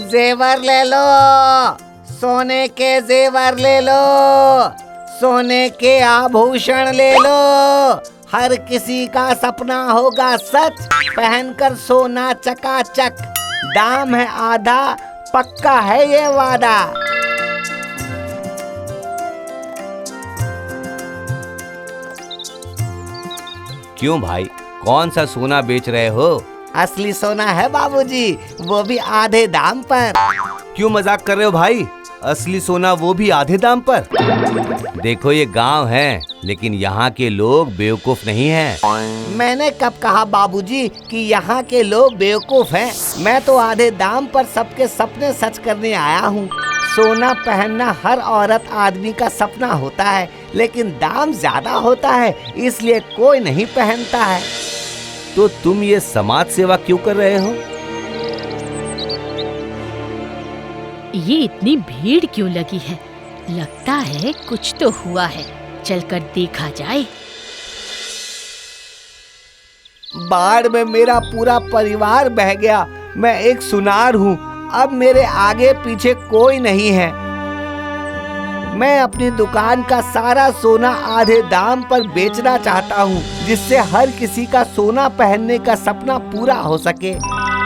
जेवर ले लो, सोने के जेवर ले लो, सोने के आभूषण ले लो। हर किसी का सपना होगा सच, पहनकर सोना चकाचक। दाम है आधा, पक्का है ये वादा। क्यों भाई, कौन सा सोना बेच रहे हो? असली सोना है बाबूजी, वो भी आधे दाम पर। क्यों मजाक कर रहे हो भाई? असली सोना वो भी आधे दाम पर? देखो ये गांव है, लेकिन यहाँ के लोग बेवकूफ नहीं हैं। मैंने कब कहा बाबूजी कि यहाँ के लोग बेवकूफ हैं? मैं तो आधे दाम पर सबके सपने सच करने आया हूँ। सोना पहनना हर औरत आदमी का सपना होता है, लेकिन दाम ज्यादा होता है, इसलिए कोई नहीं पहनता है। तो तुम ये समाज सेवा क्यों कर रहे हो? ये इतनी भीड़ क्यों लगी है? लगता है कुछ तो हुआ है, चलकर देखा जाए। बाढ़ में मेरा पूरा परिवार बह गया। मैं एक सुनार हूँ, अब मेरे आगे पीछे कोई नहीं है। मैं अपनी दुकान का सारा सोना आधे दाम पर बेचना चाहता हूँ, जिससे हर किसी का सोना पहनने का सपना पूरा हो सके।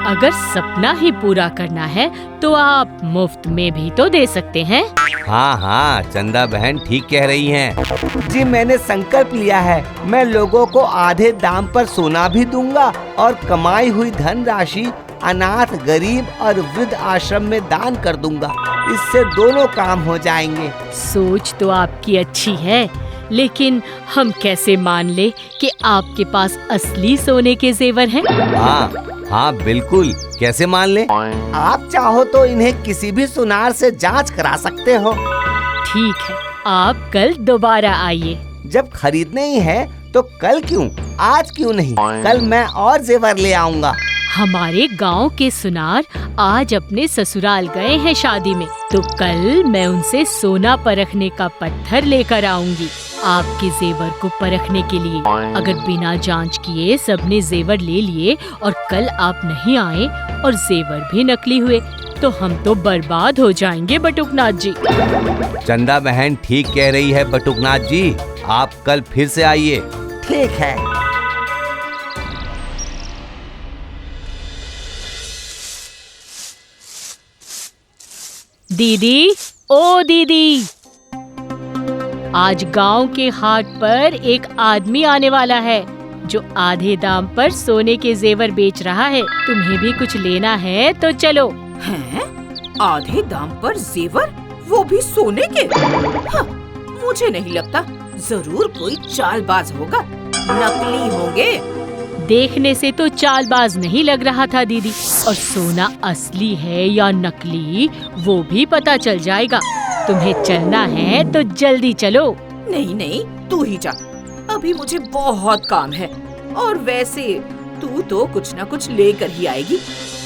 अगर सपना ही पूरा करना है तो आप मुफ्त में भी तो दे सकते हैं। हाँ हाँ, चंदा बहन ठीक कह रही हैं। जी, मैंने संकल्प लिया है, मैं लोगों को आधे दाम पर सोना भी दूंगा और कमाई हुई धन राशि अनाथ, गरीब और वृद्ध आश्रम में दान कर दूंगा। इससे दोनों काम हो जाएंगे। सोच तो आपकी अच्छी है, लेकिन हम कैसे मान ले कि आपके पास असली सोने के जेवर हैं? हाँ हाँ बिल्कुल, कैसे मान ले? आप चाहो तो इन्हें किसी भी सुनार से जांच करा सकते हो। ठीक है, आप कल दोबारा आइए। जब खरीदने ही है तो कल क्यों, आज क्यों नहीं? कल मैं और जेवर ले आऊंगा। हमारे गांव के सुनार आज अपने ससुराल गए हैं शादी में, तो कल मैं उनसे सोना परखने का पत्थर लेकर आऊंगी आपके जेवर को परखने के लिए। अगर बिना जांच किए सबने जेवर ले लिए और कल आप नहीं आए और जेवर भी नकली हुए, तो हम तो बर्बाद हो जाएंगे बटुकनाथ जी। चंदा बहन ठीक कह रही है बटुकनाथ जी, आप कल फिर से आइए। ठीक है। दीदी, ओ दीदी, आज गांव के हाट पर एक आदमी आने वाला है जो आधे दाम पर सोने के जेवर बेच रहा है। तुम्हें भी कुछ लेना है तो चलो। हैं? आधे दाम पर जेवर, वो भी सोने के? हाँ, मुझे नहीं लगता, जरूर कोई चालबाज होगा, नकली होंगे। देखने से तो चालबाज नहीं लग रहा था दीदी, और सोना असली है या नकली वो भी पता चल जाएगा। तुम्हें चलना है तो जल्दी चलो। नहीं नहीं, तू ही जा, अभी मुझे बहुत काम है। और वैसे तू तो कुछ न कुछ लेकर ही आएगी।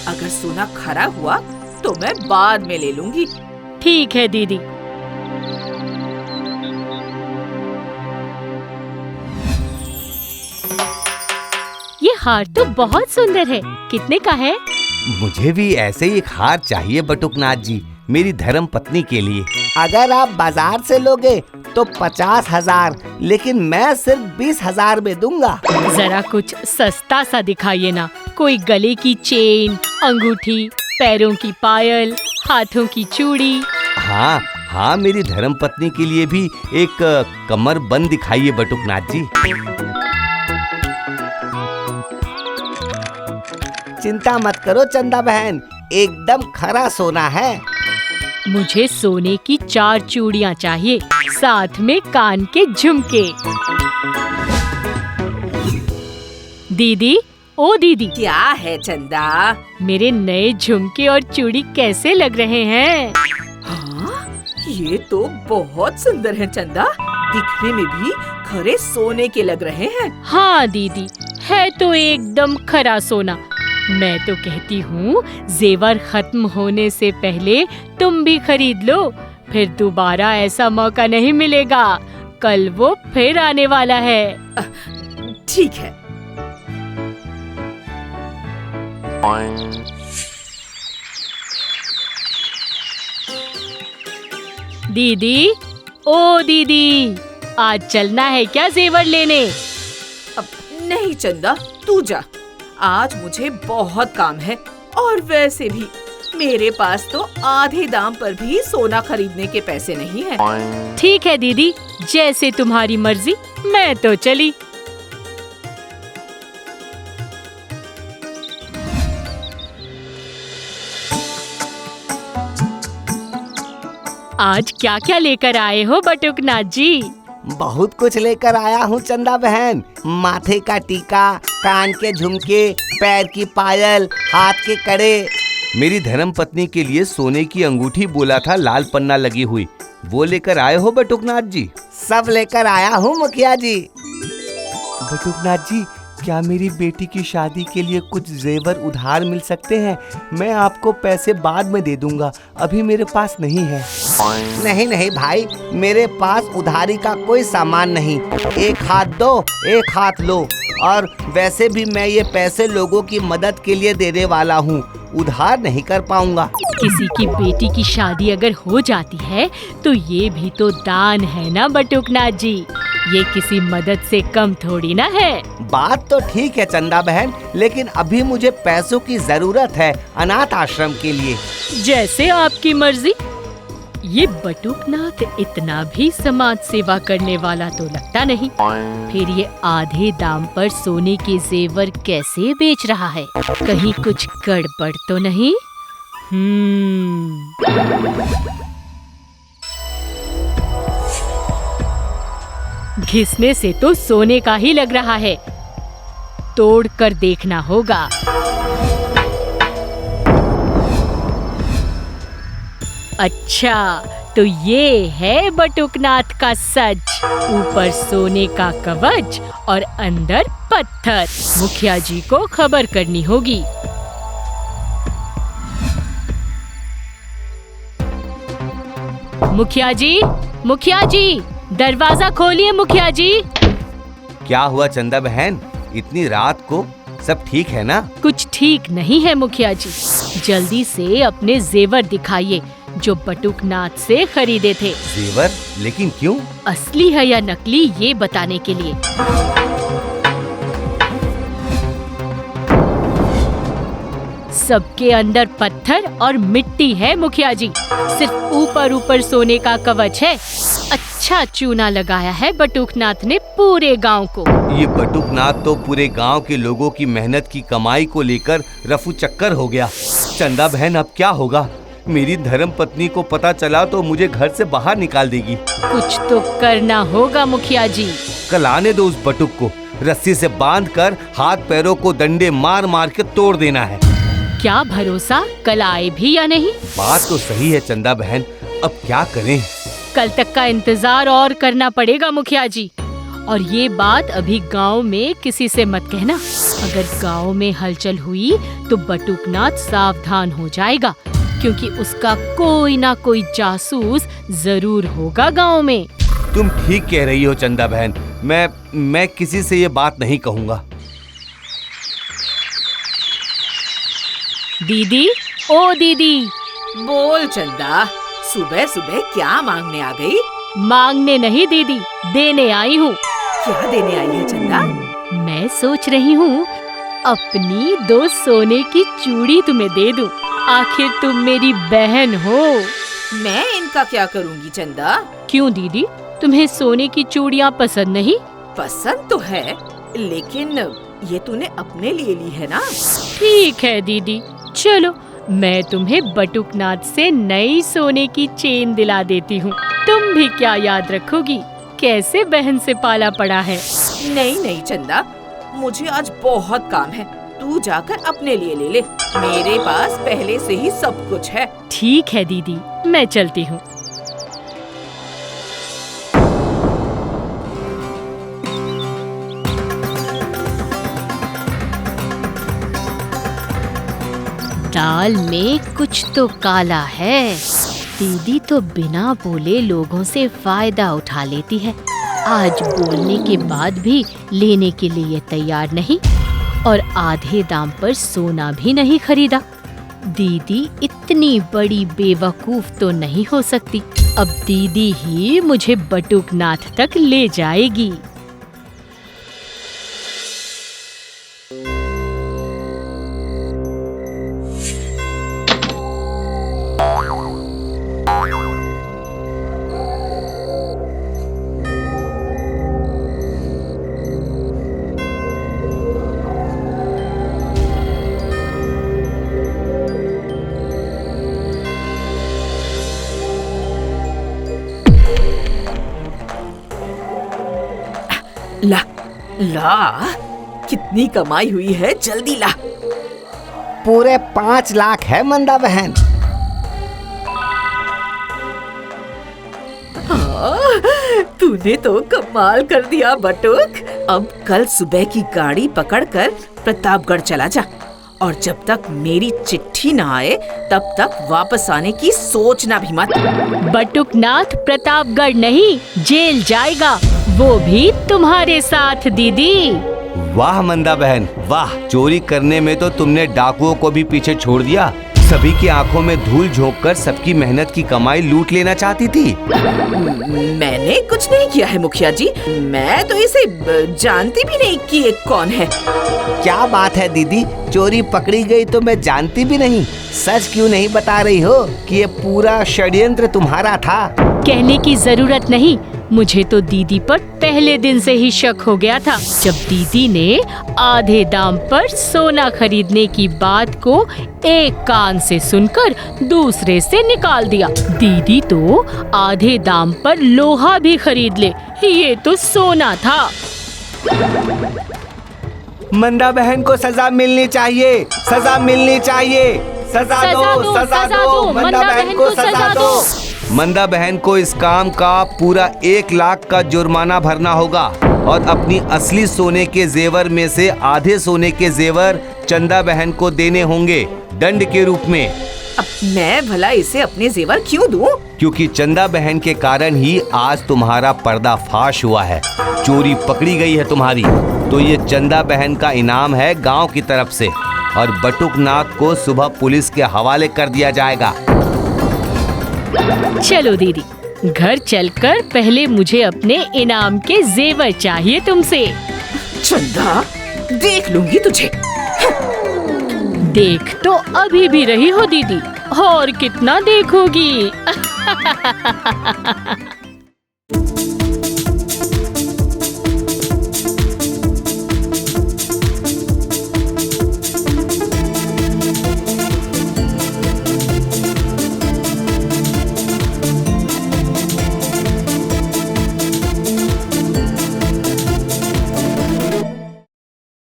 अगर सोना खरा हुआ तो मैं बाद में ले लूंगी। ठीक है दीदी। ये हार तो बहुत सुंदर है, कितने का है? मुझे भी ऐसे ही एक हार चाहिए बटुकनाथ जी, मेरी धर्म पत्नी के लिए। अगर आप बाजार से लोगे तो 50,000, लेकिन मैं सिर्फ 20,000 में दूंगा। जरा कुछ सस्ता सा दिखाइए ना, कोई गले की चेन, अंगूठी, पैरों की पायल, हाथों की चूड़ी। हाँ हाँ, मेरी धर्म पत्नी के लिए भी एक कमर बंद दिखाइए बटुकनाथ जी। चिंता मत करो चंदा बहन, एकदम खरा सोना है। मुझे सोने की 4 चूड़ियाँ चाहिए, साथ में कान के झुमके। दीदी, ओ दीदी, क्या है चंदा? मेरे नए झुमके और चूड़ी कैसे लग रहे हैं? हाँ, ये तो बहुत सुंदर है चंदा, दिखने में भी खरे सोने के लग रहे हैं। हाँ दीदी, है तो एकदम खरा सोना। मैं तो कहती हूँ जेवर खत्म होने से पहले तुम भी खरीद लो, फिर दोबारा ऐसा मौका नहीं मिलेगा। कल वो फिर आने वाला है। ठीक है। दीदी, ओ दीदी, आज चलना है क्या जेवर लेने? अब नहीं चंदा, तू जा। आज मुझे बहुत काम है और वैसे भी मेरे पास तो आधे दाम पर भी सोना खरीदने के पैसे नहीं हैं। ठीक है दीदी, जैसे तुम्हारी मर्जी, मैं तो चली। आज क्या क्या लेकर आए हो बटुकनाथ जी? बहुत कुछ लेकर आया हूँ चंदा बहन। माथे का टीका, कान के झुमके, पैर की पायल, हाथ के कड़े। मेरी धर्म पत्नी के लिए सोने की अंगूठी बोला था, लाल पन्ना लगी हुई, वो लेकर आए हो बटुकनाथ जी? सब लेकर आया हूँ मुखिया जी। बटुकनाथ जी, क्या मेरी बेटी की शादी के लिए कुछ जेवर उधार मिल सकते हैं? मैं आपको पैसे बाद में दे दूंगा, अभी मेरे पास नहीं है। नहीं नहीं भाई, मेरे पास उधारी का कोई सामान नहीं। एक हाथ दो, एक हाथ लो। और वैसे भी मैं ये पैसे लोगों की मदद के लिए देने वाला हूँ, उधार नहीं कर पाऊंगा। किसी की बेटी की शादी अगर हो जाती है तो ये भी तो दान है ना बटुकनाथ जी, ये किसी मदद से कम थोड़ी ना है। बात तो ठीक है चंदा बहन, लेकिन अभी मुझे पैसों की जरूरत है अनाथ आश्रम के लिए। जैसे आपकी मर्जी। ये बटुकनाथ इतना भी समाज सेवा करने वाला तो लगता नहीं। फिर ये आधे दाम पर सोने के जेवर कैसे बेच रहा है? कहीं कुछ गड़बड़ तो नहीं? घिसने से तो सोने का ही लग रहा है, तोड़ कर देखना होगा। अच्छा, तो ये है बटुकनाथ का सच। ऊपर सोने का कवच और अंदर पत्थर। मुखिया जी को खबर करनी होगी। मुखिया जी, मुखिया जी, दरवाजा खोलिए मुखिया जी। क्या हुआ चंदा बहन, इतनी रात को? सब ठीक है ना? कुछ ठीक नहीं है मुखिया जी, जल्दी से अपने जेवर दिखाइए जो बटुकनाथ से खरीदे थे। जेवर? लेकिन क्यों? असली है या नकली ये बताने के लिए। सबके अंदर पत्थर और मिट्टी है मुखिया जी, सिर्फ ऊपर ऊपर सोने का कवच है। अच्छा चूना लगाया है बटुकनाथ ने पूरे गांव को। ये बटुकनाथ तो पूरे गांव के लोगों की मेहनत की कमाई को लेकर रफू चक्कर हो गया। चंदा बहन, अब क्या होगा? मेरी धर्म पत्नी को पता चला तो मुझे घर से बाहर निकाल देगी। कुछ तो करना होगा मुखिया जी। कल आने दो उस बटुक को, रस्सी से बांधकर हाथ पैरों को डंडे मार मार के तोड़ देना है। क्या भरोसा कल आए भी या नहीं? बात तो सही है चंदा बहन, अब क्या करें? कल तक का इंतजार और करना पड़ेगा मुखिया जी। और ये बात अभी गांव में किसी से मत कहना। अगर गांव में हलचल हुई तो बटुकनाथ सावधान हो जाएगा, क्योंकि उसका कोई ना कोई जासूस जरूर होगा गांव में। तुम ठीक कह रही हो चंदा बहन, मैं किसी से ये बात नहीं कहूँगा। दीदी, ओ दीदी। बोल चंदा, सुबह सुबह क्या मांगने आ गई? मांगने नहीं दीदी, देने आई हूँ। क्या देने आई है चंदा? मैं सोच रही हूँ अपनी 2 सोने की चूड़ी तुम्हें दे दूं। आखिर तुम मेरी बहन हो। मैं इनका क्या करूँगी चंदा? क्यों दीदी, तुम्हें सोने की चूड़ियाँ पसंद नहीं? पसंद तो है, लेकिन ये तूने अपने लिए ली है ना? ठीक है दीदी, चलो मैं तुम्हें बटुकनाथ से नई सोने की चेन दिला देती हूँ। तुम भी क्या याद रखोगी कैसे बहन से पाला पड़ा है। नहीं नहीं चंदा, मुझे आज बहुत काम है, तू जाकर अपने लिए ले ले। मेरे पास पहले से ही सब कुछ है। ठीक है दीदी, मैं चलती हूँ। दाल में कुछ तो काला है। दीदी तो बिना बोले लोगों से फायदा उठा लेती है। आज बोलने के बाद भी लेने के लिए तैयार नहीं और आधे दाम पर सोना भी नहीं खरीदा। दीदी इतनी बड़ी बेवकूफ तो नहीं हो सकती। अब दीदी ही मुझे बटुकनाथ तक ले जाएगी। ला ला, कितनी कमाई हुई है, जल्दी ला। पूरे 5 लाख है मंदा बहन। तूने तो कमाल कर दिया बटुक। अब कल सुबह की गाड़ी पकड़कर प्रतापगढ़ चला जा, और जब तक मेरी चिट्ठी ना आए तब तक वापस आने की सोचना भी मत। बटुकनाथ प्रतापगढ़ नहीं, जेल जाएगा, वो भी तुम्हारे साथ दीदी। वाह मंदा बहन वाह, चोरी करने में तो तुमने डाकुओं को भी पीछे छोड़ दिया। सभी की आंखों में धूल झोंककर सबकी मेहनत की कमाई लूट लेना चाहती थी। मैंने कुछ नहीं किया है मुखिया जी, मैं तो इसे जानती भी नहीं कि ये कौन है। क्या बात है दीदी, चोरी पकड़ी गई तो मैं जानती भी नहीं। सच क्यों नहीं बता रही हो कि ये पूरा षड्यंत्र तुम्हारा था? कहने की जरूरत नहीं, मुझे तो दीदी पर पहले दिन से ही शक हो गया था। जब दीदी ने आधे दाम पर सोना खरीदने की बात को एक कान से सुनकर दूसरे से निकाल दिया। दीदी तो आधे दाम पर लोहा भी खरीद ले, ये तो सोना था। मंदा बहन को सजा मिलनी चाहिए, सजा मिलनी चाहिए। सजा दो, सजा दो, मंदा बहन को सजा दो। मंदा बहन को इस काम का पूरा 1 लाख का जुर्माना भरना होगा और अपनी असली सोने के जेवर में से आधे सोने के जेवर चंदा बहन को देने होंगे दंड के रूप में। अब मैं भला इसे अपने जेवर क्यों दूं? क्योंकि चंदा बहन के कारण ही आज तुम्हारा पर्दाफाश हुआ है, चोरी पकड़ी गई है तुम्हारी। तो ये चंदा बहन का इनाम है गांव की तरफ से, और बटुकनाथ को सुबह पुलिस के हवाले कर दिया जाएगा। चलो दीदी, घर चलकर पहले मुझे अपने इनाम के जेवर चाहिए तुमसे। चंदा, देख लूंगी तुझे। देख तो अभी भी रही हो दीदी, और कितना देखोगी?